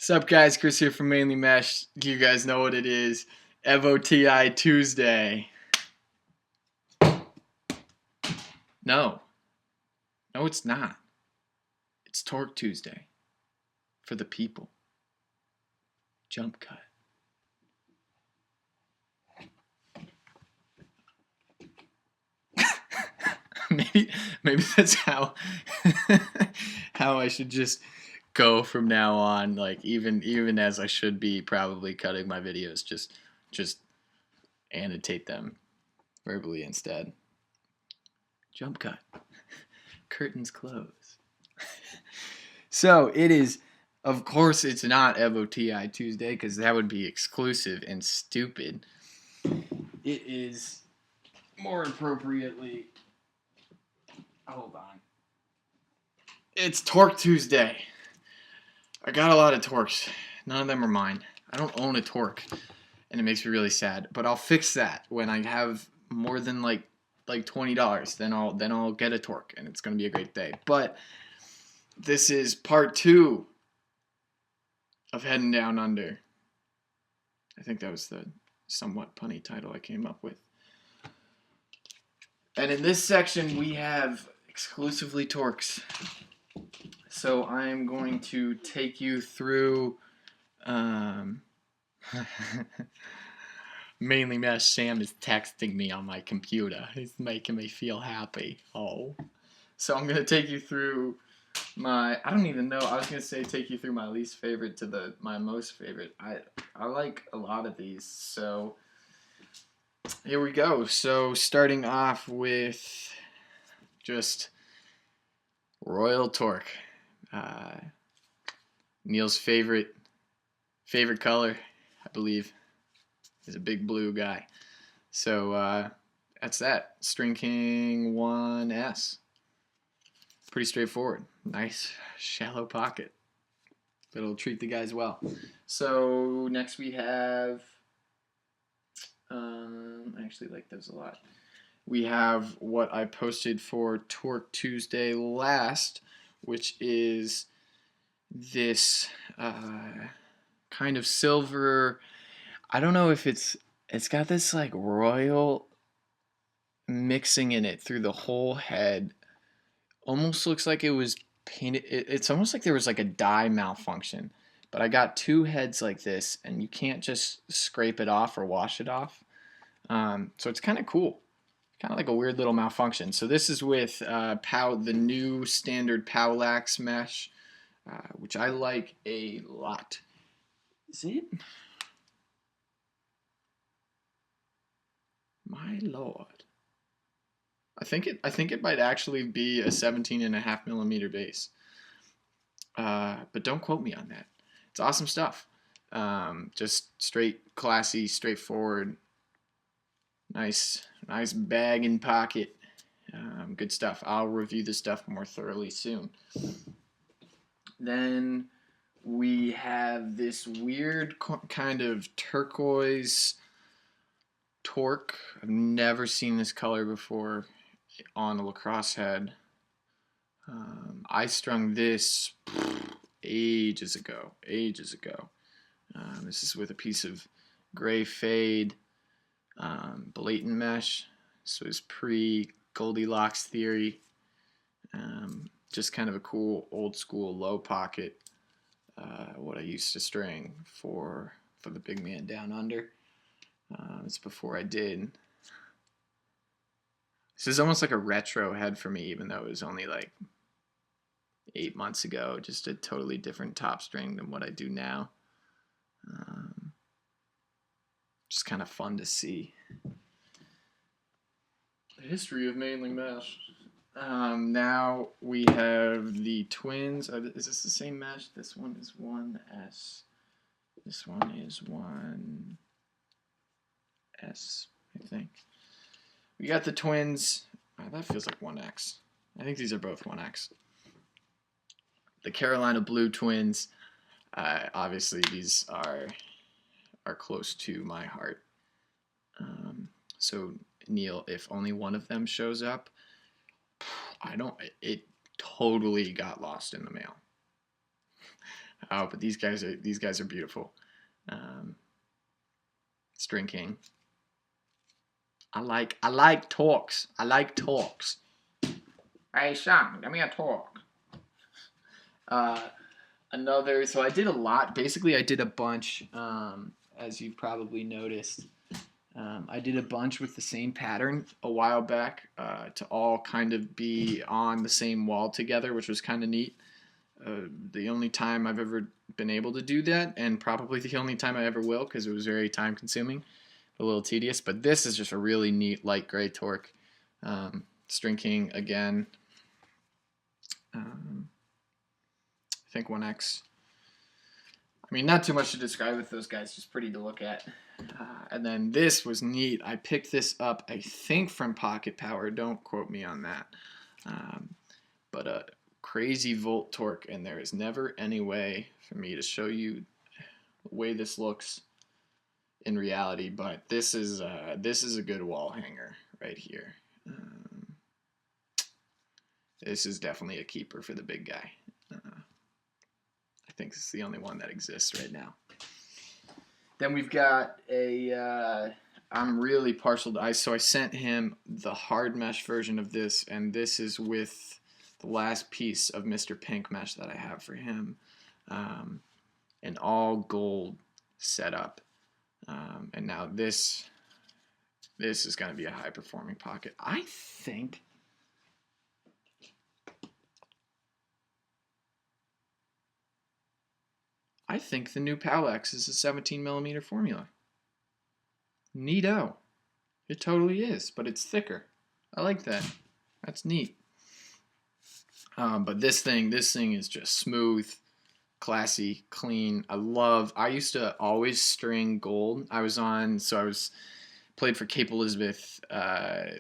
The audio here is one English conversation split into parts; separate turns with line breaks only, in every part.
Sup guys, Chris here from Mainly Mesh. You guys know what it is. Evo TI Tuesday. No. No, it's not. It's Torque Tuesday. For the people. Jump cut. maybe that's how how I should just go from now on. Like even as I should be probably cutting my videos, just annotate them verbally instead. Jump cut. Curtains close. So it is, of course, it's not Evo TI Tuesday because that would be exclusive and stupid. It is more appropriately. Hold on. It's Torque Tuesday. I got a lot of Torques. None of them are mine. I don't own a Torque, and it makes me really sad. But I'll fix that when I have more than like $20. Then I'll get a Torque, and it's gonna be a great day. But this is part 2 of Heading Down Under. I think that was the somewhat punny title I came up with. And in this section, we have exclusively Torques. So I'm going to take you through Mainly Mesh. Sam is texting me on my computer. He's making me feel happy. Oh. So I'm going to take you through I don't even know. I was going to say take you through my least favorite to my most favorite. I like a lot of these. So here we go. So starting off with just Royal Torque. Neil's favorite color, I believe, is a big blue guy. So that's that. String King 1S. Pretty straightforward. Nice shallow pocket. It'll treat the guys well. So next we have, I actually like those a lot. We have what I posted for Torque Tuesday last, which is this kind of silver. I don't know if it's got this like royal mixing in it through the whole head. Almost looks like it was painted. It's almost like there was like a dye malfunction. But I got 2 heads like this, and you can't just scrape it off or wash it off. So it's kind of cool. Kind of like a weird little malfunction. So this is with the new standard Powlax mesh, which I like a lot. Is it? My lord. I think it might actually be a 17.5 millimeter base. But don't quote me on that. It's awesome stuff. Just straight, classy, straightforward. Nice bag and pocket. Good stuff. I'll review this stuff more thoroughly soon. Then we have this weird kind of turquoise Torque. I've never seen this color before on a lacrosse head. I strung this ages ago. This is with a piece of gray fade. Blatant mesh. This was pre-Goldilocks theory. Just kind of a cool old school low pocket. What I used to string for the big man down under. It's before I did. This is almost like a retro head for me, even though it was only like 8 months ago. Just a totally different top string than what I do now. Just kind of fun to see. The history of Mainly Mesh. Now we have the twins. Is this the same mesh? This one is 1S. This one is 1S, I think. We got the twins. That feels like 1X. I think these are both 1X. The Carolina Blue twins. Obviously, these are close to my heart. So Neil, if only one of them shows up, it totally got lost in the mail. Oh, but these guys are beautiful. String King. I like talks. I like talks. Hey son, give me a talk. So I did a lot. Basically, I did a bunch. As you've probably noticed, I did a bunch with the same pattern a while back to all kind of be on the same wall together, which was kind of neat. The only time I've ever been able to do that, and probably the only time I ever will, because it was very time consuming, a little tedious. But this is just a really neat light gray torque. String King again. I think 1X. I mean, not too much to describe with those guys, just pretty to look at. And then this was neat. I picked this up, I think, from Pocket Power. Don't quote me on that. But a crazy volt torque, and there is never any way for me to show you the way this looks in reality. But this is a good wall hanger right here. This is definitely a keeper for the big guy. I think it's the only one that exists right now. Then we've got I'm really partial to ice, so I sent him the hard mesh version of this, and this is with the last piece of Mr. Pink mesh that I have for him. An all gold setup. And now this is going to be a high performing pocket. I think the new Palex is a 17 millimeter formula. Neato. It totally is, but it's thicker. I like that. That's neat. But this thing is just smooth, classy, clean. I used to always string gold. I played for Cape Elizabeth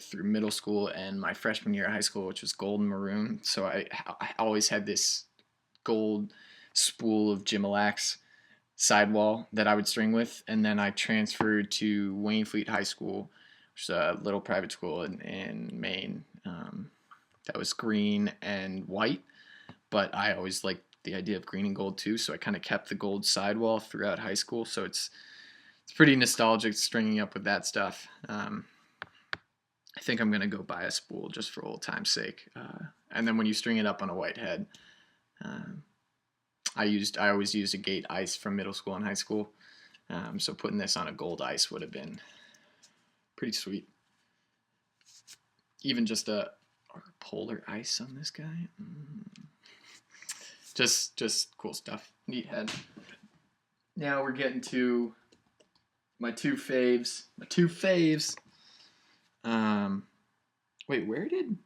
through middle school and my freshman year of high school, which was gold and maroon. So I always had this gold spool of Gimalax sidewall that I would string with, and then I transferred to Waynfleet High School, which is a little private school in Maine. That was green and white, but I always liked the idea of green and gold too, so I kind of kept the gold sidewall throughout high school. So it's pretty nostalgic stringing up with that stuff. I think I'm gonna go buy a spool just for old time's sake, and then when you string it up on a white head. I always used a gate ice from middle school and high school, so putting this on a gold ice would have been pretty sweet. Even just a polar ice on this guy, just cool stuff. Neat head. Now we're getting to my two faves. Wait, where did?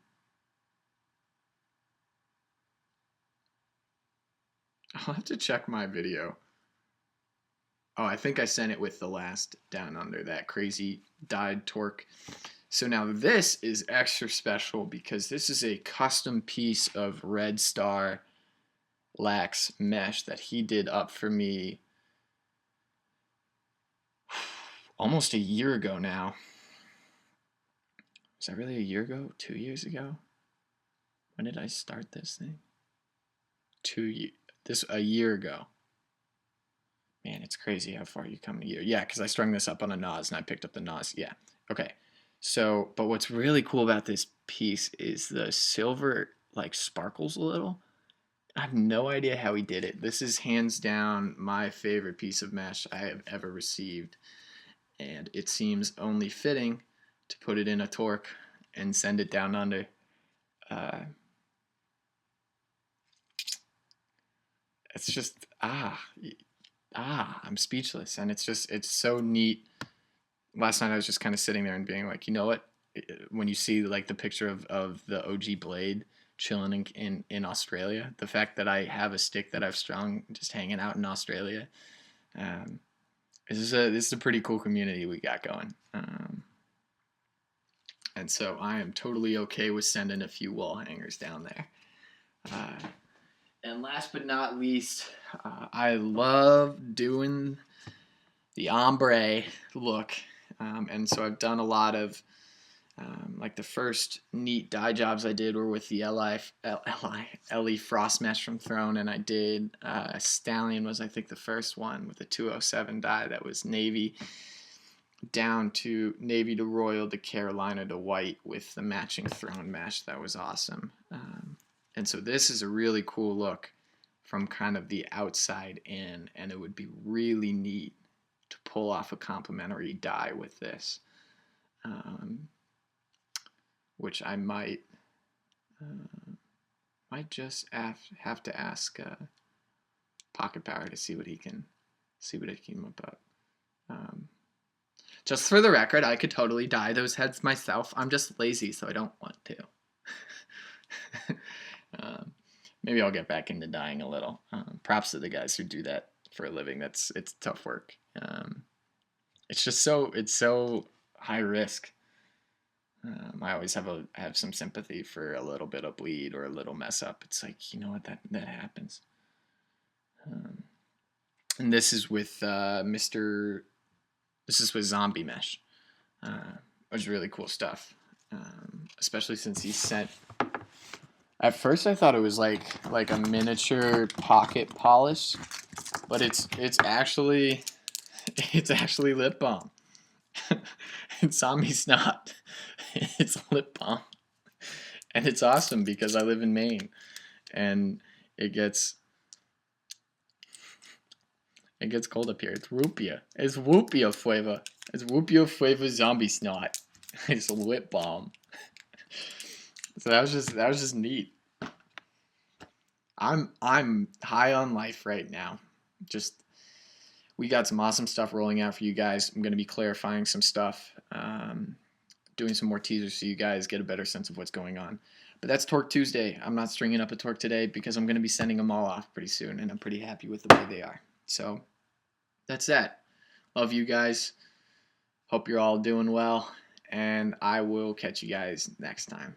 I'll have to check my video. Oh, I think I sent it with the last Down Under, that crazy dyed torque. So now this is extra special because this is a custom piece of Red Star lax mesh that he did up for me almost a year ago now. Was that really a year ago? 2 years ago? When did I start this thing? A year ago. Man, it's crazy how far you come in a year. Yeah, because I strung this up on a NOS and I picked up the NOS. Yeah. Okay. So, but what's really cool about this piece is the silver like sparkles a little. I have no idea how he did it. This is hands down my favorite piece of mesh I have ever received. And it seems only fitting to put it in a torque and send it down under. It's just, I'm speechless. And it's so neat. Last night I was just kind of sitting there and being like, you know what? When you see like the picture of the OG blade chilling in Australia, the fact that I have a stick that I've strung just hanging out in Australia, this is a pretty cool community we got going. And so I am totally okay with sending a few wall hangers down there. And last but not least, I love doing the ombre look. And so I've done a lot of Like the first neat dye jobs I did were with the LE Frost Mesh from Throne, and I did Stallion was I think the first one with a 207 dye that was navy down to navy to royal to Carolina to white with the matching Throne mesh. That was awesome. And so this is a really cool look from kind of the outside in, and it would be really neat to pull off a complementary dye with this, which I might just have to ask Pocket Power to see what he can come about. Just for the record, I could totally dye those heads myself. I'm just lazy, so I don't want to. Maybe I'll get back into dyeing a little. Props to the guys who do that for a living. It's tough work. It's so high risk. I always have some sympathy for a little bit of bleed or a little mess up. It's like, you know what, that happens. And this is with This is with Zombie Mesh. Which is really cool stuff. Especially since he sent. At first, I thought it was like a miniature pocket polish, but it's actually lip balm. It's Zombie Snot. It's lip balm, and it's awesome because I live in Maine, and it gets cold up here. It's Whoopia. It's Whoopia flavor. It's Whoopia flavor Zombie Snot. It's lip balm. So that was just neat. I'm high on life right now. Just we got some awesome stuff rolling out for you guys. I'm going to be clarifying some stuff, doing some more teasers so you guys get a better sense of what's going on. But that's Torque Tuesday. I'm not stringing up a Torque today because I'm going to be sending them all off pretty soon, and I'm pretty happy with the way they are. So that's that. Love you guys. Hope you're all doing well, and I will catch you guys next time.